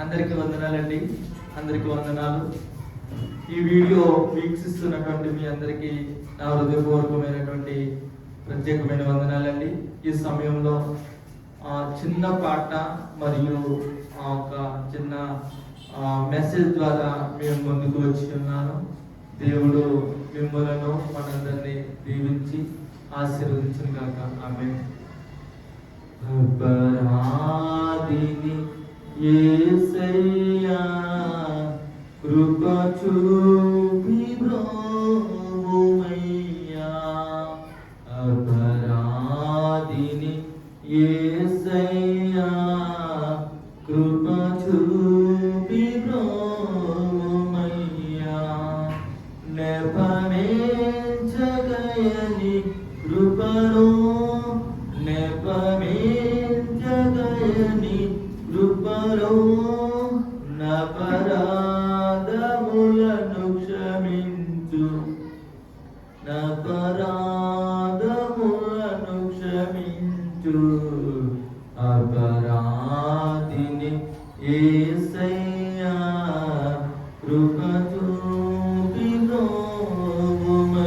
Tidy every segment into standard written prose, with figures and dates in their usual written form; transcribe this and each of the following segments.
అందరికీ వందనాలండి. అందరికీ వందనాలు. ఈ వీడియో వీక్షిస్తున్నటువంటి మీ అందరికీ నా హృదయపూర్వకమైనటువంటి ప్రత్యేకమైన వందనాలండి. ఈ సమయంలో చిన్న పాట మరియు ఒక చిన్న మెసేజ్ ద్వారా మేము ముందుకు వచ్చి ఉన్నాను. దేవుడు మిమ్మలను మనందరినీ దీవించి ఆశీర్వదించును గాక. ఆమేన్. అపరాధిని యేసయ్యా కృప చూపి బ్రోవుమయ్యా. అపరాధిని యేసయ్యా కృప చూపి బ్రోవుమయ్యా. నెపమేంచగయని కృపలో నెపమేంచగయని కృపలో నపరాధములను క్షమించు, నపరాధములను క్షమించు. అపరాధిని యేసయ్యా కృప చూపి బ్రోవుమయ్యా.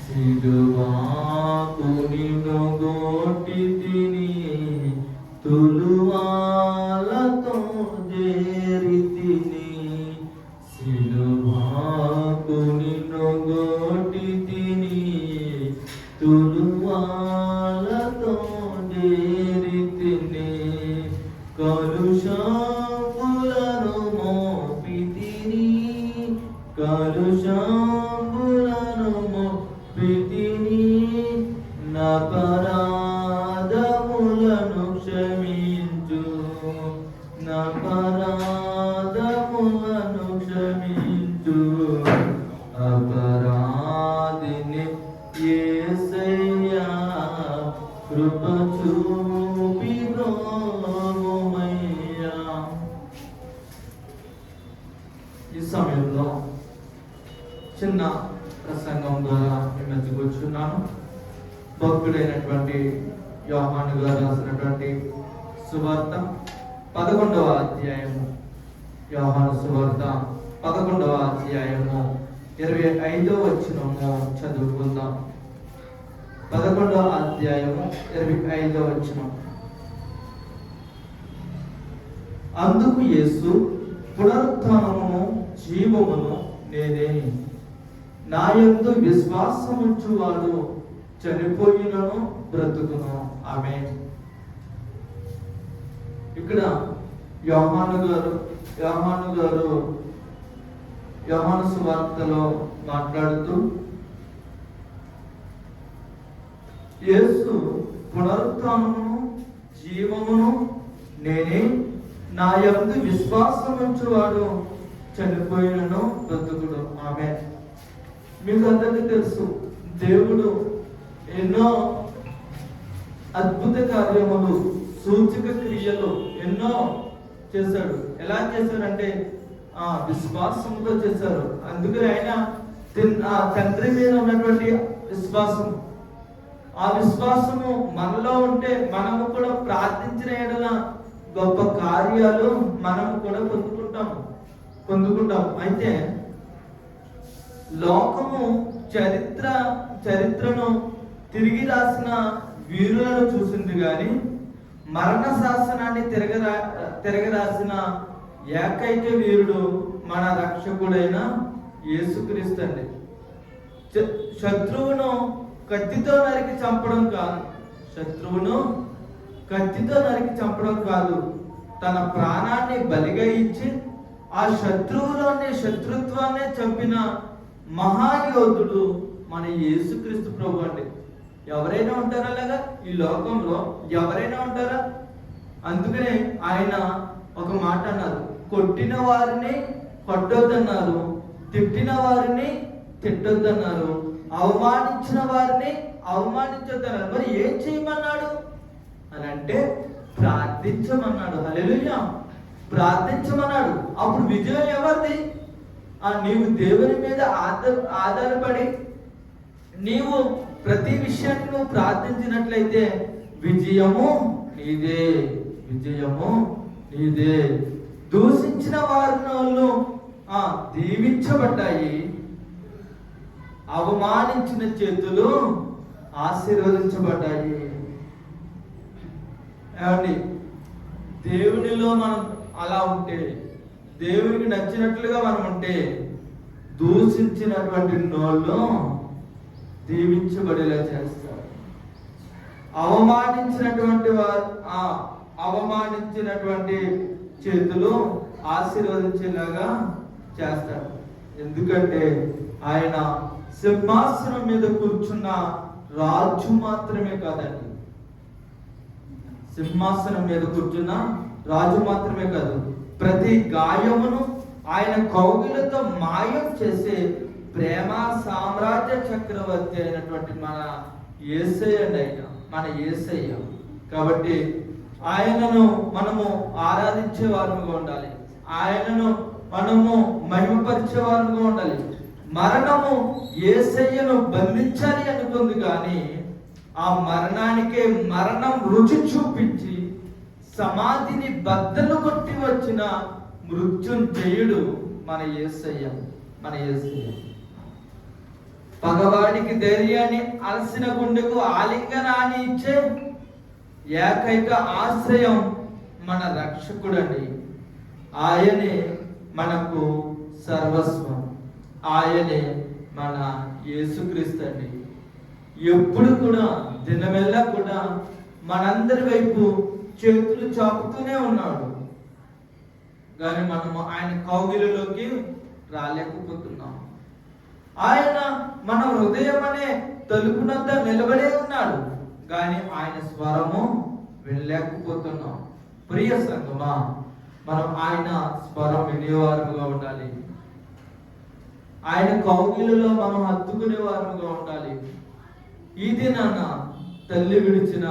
సిలువాకుని నొగొట్టితిని తులువాలతో చేరితిని. సిలువాకుని నొగొట్టితిని తులువాలతో చేరితిని. కలుషములను మోపితిని, కలుషములను మోపితిని. నపరాధములను క్షమించు, నపరాధములను క్షమించు. అపరాధిని యేసయ్యా కృప చూపి బ్రోవుమయ్యా. ఈ సమయంలో చిన్న ప్రసంగం ద్వారా మేము ఎత్తుకొచ్చున్నాను. భక్తుడైనటువంటి యోహాను గారు రాసినటువంటి సువార్త 11వ అధ్యాయము, యోహాను సువార్త 11వ అధ్యాయము 25వ వచనము చదువుకుందాం. 11వ అధ్యాయము 25వ వచనం. అందుకు యేసు, పునరుత్థానమును జీవమును నేనే. నా యందు విశ్వాసముంచువాడు చనిపోయినను బ్రతుకును. ఆమేన్. ఇక్కడ యోహాను సువార్తలో మాట్లాడుతూ యేసు పునరుత్థానమును జీవమును నేనే. నా యందు విశ్వాసముంచువాడు చనిపోయినను బ్రతుకుడు. ఆమేన్. మీకు అందరికీ తెలుసు, దేవుడు ఎన్నో అద్భుత కార్యములు, సూచక క్రియలు ఎన్నో చేశాడు. ఎలా చేశాడంటే విశ్వాసంతో చేశారు. అందుకని ఆయన తండ్రి మీద ఉన్నటువంటి విశ్వాసం, ఆ విశ్వాసము మనలో ఉంటే మనము కూడా ప్రార్థించిన ఎడల గొప్ప కార్యాలు మనము కూడా పొందుకుంటాం. అయితే లోకము చరిత్రను తిరిగి రాసిన వీరులను చూసింది కానీ మరణ శాసనాన్ని తిరగరాసిన ఏకైక వీరుడు మన రక్షకుడైన యేసుక్రీస్తు అండి. శత్రువును కత్తితో నరికి చంపడం కాదు, శత్రువును కత్తితో నరికి చంపడం కాదు, తన ప్రాణాన్ని బలిగా ఇచ్చి ఆ శత్రుత్వాన్ని చంపిన మహాయోధుడు మన యేసుక్రీస్తు ప్రభు అండి. ఎవరైనా ఉంటారా అలాగా? ఈ లోకంలో ఎవరైనా ఉంటారా? అందుకనే ఆయన ఒక మాట అన్నారు, కొట్టిన వారిని కొట్టొద్దన్నారు, తిట్టిన వారిని తిట్టొద్దన్నారు, అవమానించిన వారిని అవమానించొద్దన్నారు. మరి ఏం చేయమన్నాడు అని అంటే ప్రార్థించమన్నాడు. హల్లెలూయా. ప్రార్థించమన్నాడు. అప్పుడు విజయం ఎవరిది? నీవు దేవుని మీద ఆధారపడి నీవు ప్రతి విషయాన్ని నువ్వు ప్రార్థించినట్లయితే విజయము నీదే, విజయము నీదే. దూషించిన వారి నోళ్ళు దీవించబడ్డాయి, అవమానించిన చేతులు ఆశీర్వదించబడ్డాయి. ఏమండి, దేవునిలో మనం అలా ఉంటే, దేవునికి నచ్చినట్లుగా మనం ఉంటే, దూషించినటువంటి నోళ్ళు దీవించబడేలా చేస్తారు. అవమానించినటువంటి చేతులు ఆశీర్వదించేలాగా చేస్తారు. ఎందుకంటే ఆయన సింహాసనం మీద కూర్చున్న రాజు మాత్రమే కాదండి, సింహాసనం మీద కూర్చున్న రాజు మాత్రమే కాదు, ప్రతి గాయమును ఆయన కౌగిలతో మాయం చేసే ప్రేమ సామ్రాజ్య చక్రవర్తి అయినటువంటి మన యేసయ్య అండి. మన యేసయ్య. కాబట్టి ఆయనను మనము ఆరాధించే వారముగా ఉండాలి, ఆయనను మనము మహిమపరిచే వారముగా ఉండాలి. మరణము యేసయ్యను బంధించాలి అనుకుంది, కానీ ఆ మరణానికే మరణం రుచి చూపించి సమాధిని బద్దలు కొట్టి వచ్చిన మృత్యుంజయుడు మన యేసయ్య. మన యేసయ్య పగవాడికి ధైర్యాన్ని, అలసిన గుండెకు ఆలింగనాన్ని ఇచ్చే ఏకైక ఆశ్రయం మన రక్షకుడండి. ఆయనే మనకు సర్వస్వం, ఆయనే మన యేసుక్రీస్తు అండి. ఎప్పుడు కూడా దినమెల్లా కూడా మనందరి వైపు చేతులు చాపుతూనే ఉన్నాడు, కానీ మనము ఆయన కౌగిలిలోకి రాలేకపోతున్నాం. ఆయన మన హృదయం అనే తలుపునంతా నిలబడే ఉన్నాడు, కానీ ఆయన స్వరము వెళ్ళలేకపోతున్నాం. ప్రియ సంగమా, మనం ఆయన స్వరం వినేవారుగా ఉండాలి, ఆయన కౌగిలిలో మనం హత్తుకునే వారుగా ఉండాలి. ఈ దినాన తల్లి విడిచిన,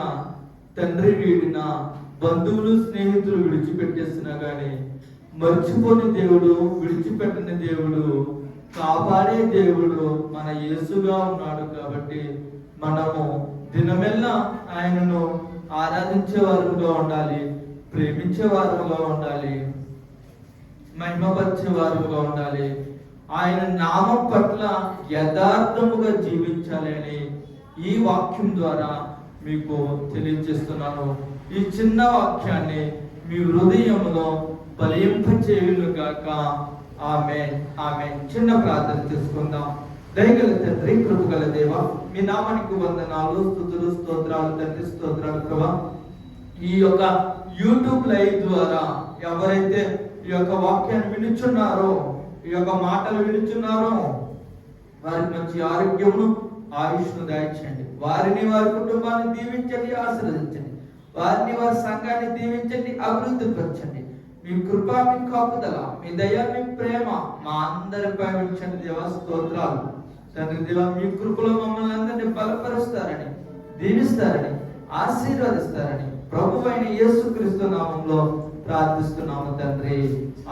తండ్రి వీడిన, బంధువులు స్నేహితులు విడిచిపెట్టేస్తున్నా కానీ మర్చిపోని దేవుడు, విడిచిపెట్టని దేవుడు, కాపాడే దేవుడు మన యేసుగా ఉన్నాడు. కాబట్టి మనము దినమెల్లా ఆయనను ఆరాధించే వారుగా ఉండాలి, ప్రేమించే వారుగా ఉండాలి, మహిమపరిచే వారుగా ఉండాలి. ఆయన నామం పట్ల యథార్థముగా జీవించాలి అని ఈ వాక్యం ద్వారా మీకు తెలియజేస్తున్నాను. ఈ చిన్న వాక్యాన్ని మీ హృదయంలో ఫలింపచేయునుగాక. ఆమేన్, ఆమేన్. చిన్న ప్రార్థన చేసుకుందాం. దయగల తండ్రి, కృపగల దేవ, మీ నామానికి వందనాలు, స్తుతులు, స్తోత్రాలు తండ్రి, స్తోత్రాలు ప్రభా. ఈ యొక్క యూట్యూబ్ లైవ్ ద్వారా ఎవరైతే ఈ యొక్క వాక్యాన్ని వినుచున్నారో, ఈ యొక్క మాటలు వినుచున్నారో, వారికి మంచి ఆరోగ్యమును, ఆయుష్ను దయచేయండి. వారిని, వారి కుటుంబాన్ని దీవించండి, ఆశీర్వదించండి. వారిని, వారి సంఘాన్ని దీవించండి, అభివృద్ధి పరచండి. మీ కృప, మీ కాపుదల, మీ దయ, మీ ప్రేమ మా అందరిపై ఉంచండి దేవా. స్తోత్రాలు తండ్రి. దేవా, మీ కృపలో మమ్మల్ని అందరినీ బలపరుస్తారని, దీవిస్తారని, ఆశీర్వదిస్తారని ప్రభువైన యేసుక్రీస్తు నామంలో ప్రార్థిస్తున్నాము తండ్రి.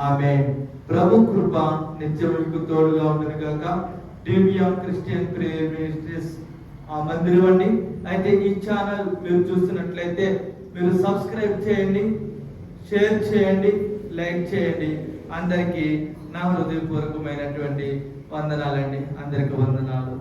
ఆమేన్. ప్రభు కృప నిత్యం మీకు తోడుగా ఉంటుంది గాక. డివిఎం క్రిస్టియన్ ప్రేయర్ మినిస్ట్రీస్ మందిరం అండి. అయితే ఈ ఛానల్ మీరు చూస్తున్నట్లయితే మీరు సబ్స్క్రైబ్ చేయండి, షేర్ చేయండి, లైక్ చేయండి. అందరికీ నా హృదయపూర్వకమైనటువంటి వందనాలండి. అందరికీ వందనాలు.